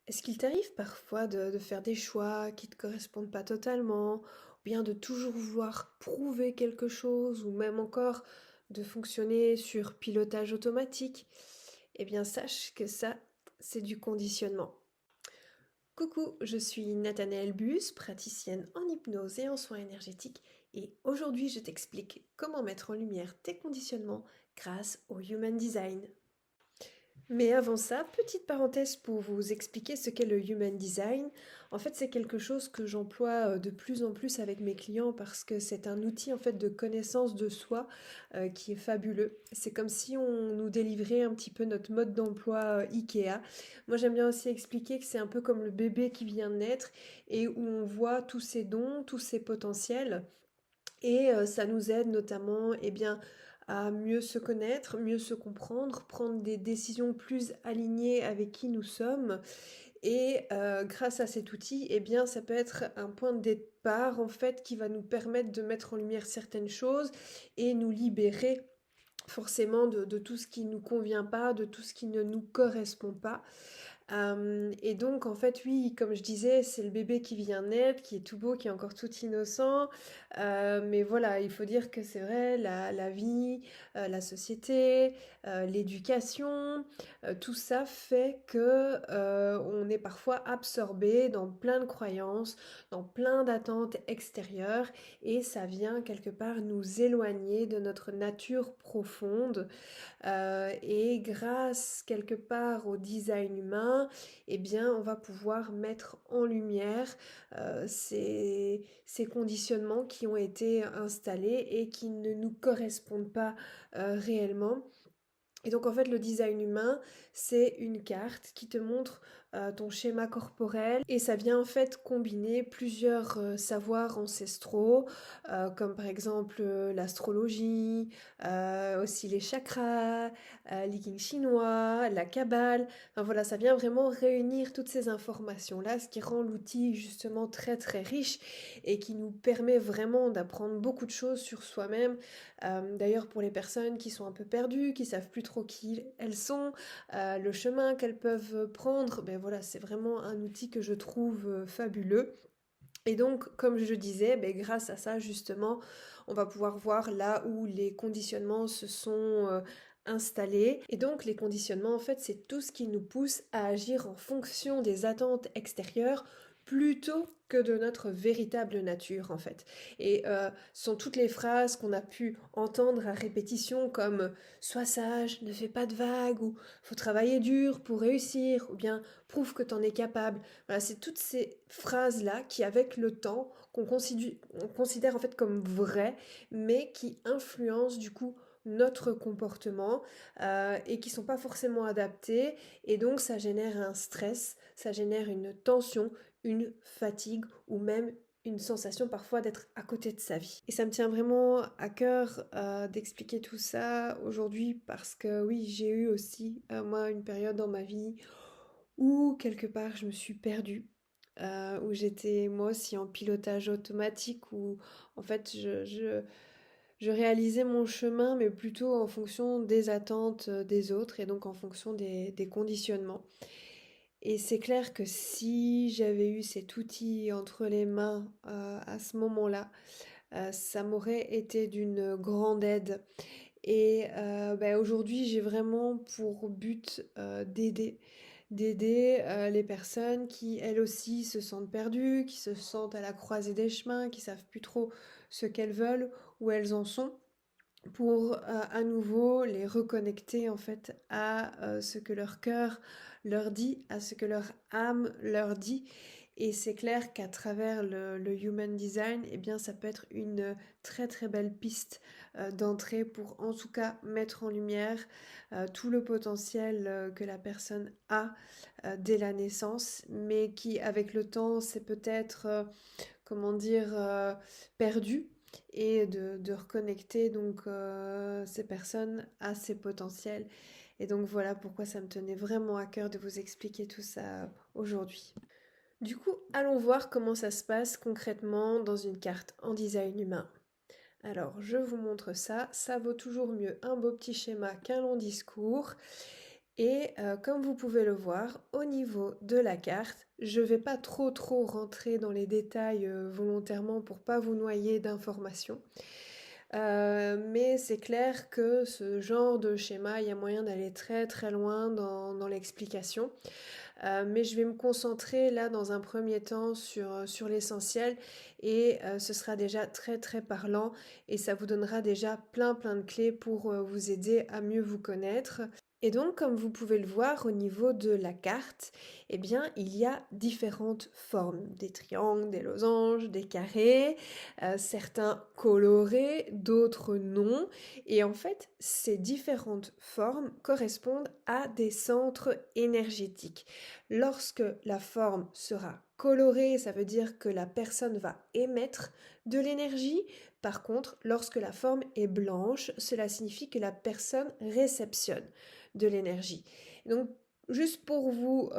Est-ce qu'il t'arrive parfois de faire des choix qui te correspondent pas totalement, ou bien de toujours vouloir prouver quelque chose, ou même encore de fonctionner sur pilotage automatique? Eh bien, sache que ça, c'est du conditionnement. Coucou, je suis Nathanaëlle Bus, praticienne en hypnose et en soins énergétiques, et aujourd'hui je t'explique comment mettre en lumière tes conditionnements grâce au Human Design. Mais avant ça, petite parenthèse pour vous expliquer ce qu'est le Human Design. En fait, c'est quelque chose que j'emploie de plus en plus avec mes clients parce que c'est un outil en fait de connaissance de soi qui est fabuleux. C'est comme si on nous délivrait un petit peu notre mode d'emploi IKEA. Moi, j'aime bien aussi expliquer que c'est un peu comme le bébé qui vient de naître et où on voit tous ses dons, tous ses potentiels. Et ça nous aide notamment, eh bien, à mieux se connaître, mieux se comprendre, prendre des décisions plus alignées avec qui nous sommes. Et grâce à cet outil, eh bien, ça peut être un point de départ, en fait, qui va nous permettre de mettre en lumière certaines choses et nous libérer forcément de tout ce qui ne nous convient pas, de tout ce qui ne nous correspond pas. Et donc en fait, oui, comme je disais, c'est le bébé qui vient naître, qui est tout beau, qui est encore tout innocent. Mais voilà, il faut dire que c'est vrai, la vie, la société, l'éducation, tout ça fait que on est parfois absorbé dans plein de croyances, dans plein d'attentes extérieures, et ça vient quelque part nous éloigner de notre nature profonde. Et grâce quelque part au design humain, eh bien, on va pouvoir mettre en lumière ces conditionnements qui ont été installés et qui ne nous correspondent pas réellement. Et donc en fait le design humain, c'est une carte qui te montre ton schéma corporel et ça vient en fait combiner plusieurs savoirs ancestraux comme par exemple l'astrologie, aussi les chakras, l'I Ching chinois, la Kabbale. Enfin voilà, ça vient vraiment réunir toutes ces informations-là, ce qui rend l'outil justement très très riche et qui nous permet vraiment d'apprendre beaucoup de choses sur soi-même. D'ailleurs, pour les personnes qui sont un peu perdues, qui savent plus trop qui elles sont, le chemin qu'elles peuvent prendre, ben voilà, c'est vraiment un outil que je trouve fabuleux. Et donc, comme je disais, ben, grâce à ça, justement, on va pouvoir voir là où les conditionnements se sont installés. Et donc, les conditionnements, en fait, c'est tout ce qui nous pousse à agir en fonction des attentes extérieures plutôt que de notre véritable nature, en fait. Et ce sont toutes les phrases qu'on a pu entendre à répétition comme «Sois sage, ne fais pas de vagues» ou «Faut travailler dur pour réussir» ou bien «Prouve que t'en es capable». Voilà, c'est toutes ces phrases-là qui, avec le temps, on considère en fait comme vraies, mais qui influencent du coup notre comportement et qui sont pas forcément adaptées. Et donc, ça génère un stress, ça génère une tension, une fatigue ou même une sensation parfois d'être à côté de sa vie. Et ça me tient vraiment à cœur d'expliquer tout ça aujourd'hui parce que oui, j'ai eu aussi, moi, une période dans ma vie où quelque part je me suis perdue, où j'étais moi aussi en pilotage automatique, où en fait je réalisais mon chemin, mais plutôt en fonction des attentes des autres et donc en fonction des conditionnements. Et c'est clair que si j'avais eu cet outil entre les mains à ce moment-là, ça m'aurait été d'une grande aide. Et bah, aujourd'hui, j'ai vraiment pour but d'aider les personnes qui, elles aussi, se sentent perdues, qui se sentent à la croisée des chemins, qui savent plus trop ce qu'elles veulent, où elles en sont, pour à nouveau les reconnecter en fait à ce que leur cœur leur dit, à ce que leur âme leur dit. Et c'est clair qu'à travers le Human Design, eh bien, ça peut être une très très belle piste d'entrée pour en tout cas mettre en lumière tout le potentiel que la personne a dès la naissance, mais qui avec le temps c'est peut-être comment dire, perdu et de reconnecter donc ces personnes à ces potentiels. Et donc voilà pourquoi ça me tenait vraiment à cœur de vous expliquer tout ça aujourd'hui. Du coup, allons voir comment ça se passe concrètement dans une carte en design humain. Alors, je vous montre ça. Ça vaut toujours mieux un beau petit schéma qu'un long discours. Et comme vous pouvez le voir, au niveau de la carte, je ne vais pas trop rentrer dans les détails volontairement pour pas vous noyer d'informations. Mais c'est clair que ce genre de schéma, il y a moyen d'aller très loin dans l'explication. Mais je vais me concentrer là dans un premier temps sur l'essentiel et ce sera déjà très parlant et ça vous donnera déjà plein de clés pour vous aider à mieux vous connaître. Et donc, comme vous pouvez le voir au niveau de la carte, eh bien, il y a différentes formes, des triangles, des losanges, des carrés, certains colorés, d'autres non. Et en fait, ces différentes formes correspondent à des centres énergétiques. Lorsque la forme sera colorée, ça veut dire que la personne va émettre de l'énergie. Par contre, lorsque la forme est blanche, cela signifie que la personne réceptionne de l'énergie. Donc, juste pour vous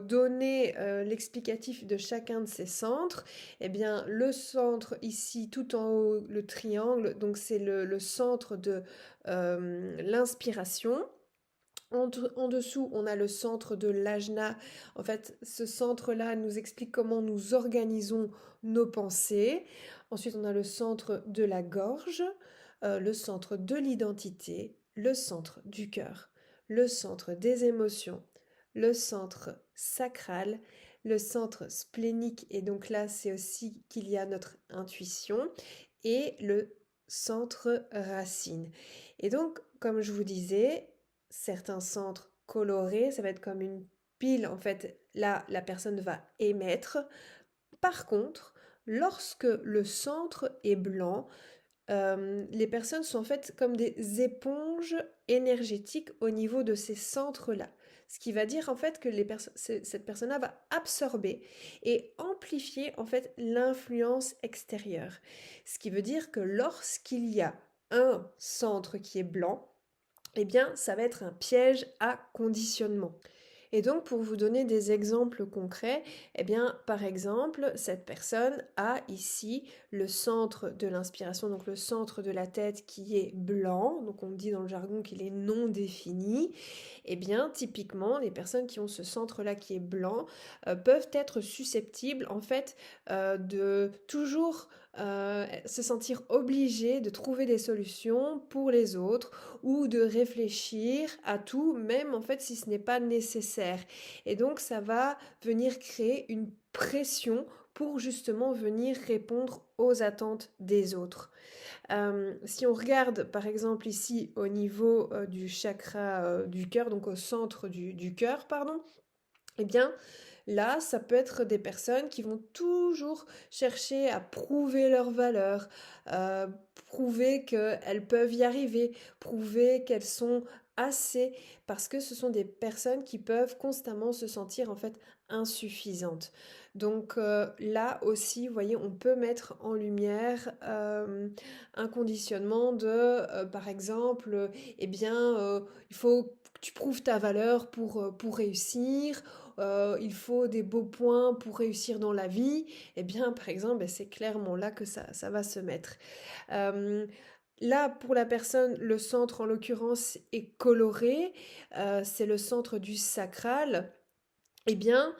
donner l'explicatif de chacun de ces centres, eh bien, le centre ici, tout en haut, le triangle, donc c'est le centre de l'inspiration. En dessous, on a le centre de l'ajna. En fait, ce centre-là nous explique comment nous organisons nos pensées. Ensuite, on a le centre de la gorge, le centre de l'identité, le centre du cœur, le centre des émotions, le centre sacral, le centre splénique, et donc là, c'est aussi qu'il y a notre intuition, et le centre racine. Et donc, comme je vous disais, certains centres colorés, ça va être comme une pile, en fait, là, la personne va émettre. Par contre, lorsque le centre est blanc, les personnes sont en fait comme des éponges énergétiques au niveau de ces centres-là. Ce qui va dire en fait que cette personne-là va absorber et amplifier en fait l'influence extérieure. Ce qui veut dire que lorsqu'il y a un centre qui est blanc, eh bien, ça va être un piège à conditionnement. Et donc, pour vous donner des exemples concrets, eh bien, par exemple, cette personne a ici le centre de l'inspiration, donc le centre de la tête qui est blanc, donc on dit dans le jargon qu'il est non défini. Eh bien, typiquement, les personnes qui ont ce centre-là qui est blanc peuvent être susceptibles, en fait, de toujours se sentir obligées de trouver des solutions pour les autres ou de réfléchir à tout, même en fait si ce n'est pas nécessaire. Et donc ça va venir créer une pression pour justement venir répondre aux attentes des autres. Si on regarde par exemple ici au niveau du chakra du cœur, donc au centre du cœur, pardon, eh bien, là, ça peut être des personnes qui vont toujours chercher à prouver leur valeur, euh, prouver qu'elles peuvent y arriver, prouver qu'elles sont assez, parce que ce sont des personnes qui peuvent constamment se sentir en fait insuffisantes. Donc là aussi, vous voyez, on peut mettre en lumière un conditionnement de, par exemple, eh bien, il faut que tu prouves ta valeur pour réussir, il faut des beaux points pour réussir dans la vie, eh bien, par exemple, ben, c'est clairement là que ça va se mettre. Euh, Là, pour la personne, le centre, en l'occurrence, est coloré. C'est le centre du sacral. Eh bien,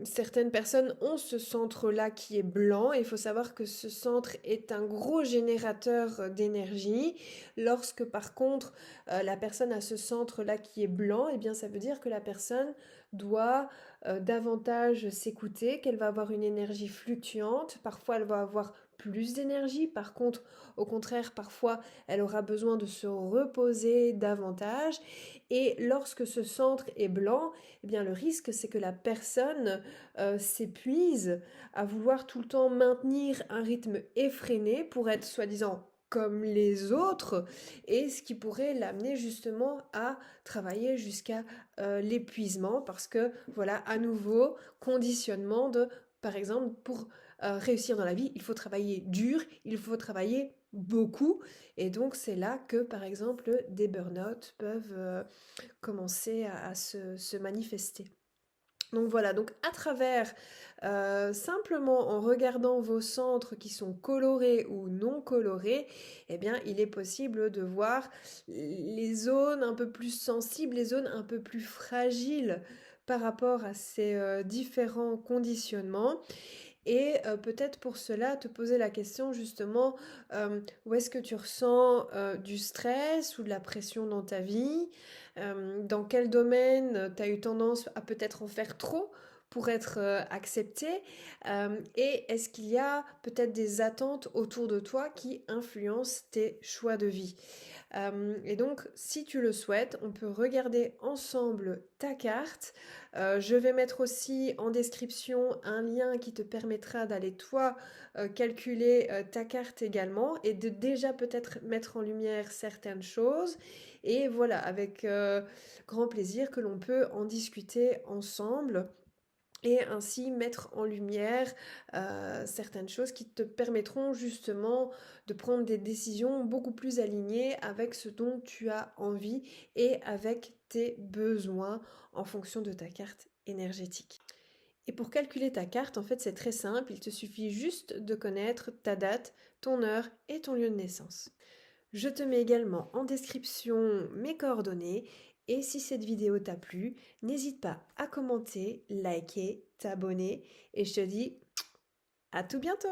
certaines personnes ont ce centre-là qui est blanc. Et il faut savoir que ce centre est un gros générateur d'énergie. Lorsque, par contre, la personne a ce centre-là qui est blanc, eh bien, ça veut dire que la personne doit davantage s'écouter, qu'elle va avoir une énergie fluctuante. Parfois, elle va avoir plus d'énergie. Par contre, au contraire, parfois, elle aura besoin de se reposer davantage. Et lorsque ce centre est blanc, eh bien le risque c'est que la personne s'épuise à vouloir tout le temps maintenir un rythme effréné pour être soi-disant comme les autres, et ce qui pourrait l'amener justement à travailler jusqu'à l'épuisement, parce que voilà, à nouveau, conditionnement de, par exemple, pour réussir dans la vie, il faut travailler dur, il faut travailler beaucoup, et donc c'est là que, par exemple, des burn-out peuvent commencer à se manifester. Donc voilà, donc à travers, simplement en regardant vos centres qui sont colorés ou non colorés, eh bien, il est possible de voir les zones un peu plus sensibles, les zones un peu plus fragiles par rapport à ces, différents conditionnements et peut-être pour cela te poser la question justement, où est-ce que tu ressens, du stress ou de la pression dans ta vie? Dans quel domaine tu as eu tendance à peut-être en faire trop pour être, acceptée? Et est-ce qu'il y a peut-être des attentes autour de toi qui influencent tes choix de vie? Et donc, si tu le souhaites, on peut regarder ensemble ta carte. Je vais mettre aussi en description un lien qui te permettra d'aller toi calculer ta carte également et de déjà peut-être mettre en lumière certaines choses. Et voilà, avec grand plaisir que l'on peut en discuter ensemble et ainsi mettre en lumière certaines choses qui te permettront justement de prendre des décisions beaucoup plus alignées avec ce dont tu as envie et avec tes besoins en fonction de ta carte énergétique. Et pour calculer ta carte, en fait, c'est très simple, il te suffit juste de connaître ta date, ton heure et ton lieu de naissance. Je te mets également en description mes coordonnées et si cette vidéo t'a plu, n'hésite pas à commenter, liker, t'abonner et je te dis à tout bientôt.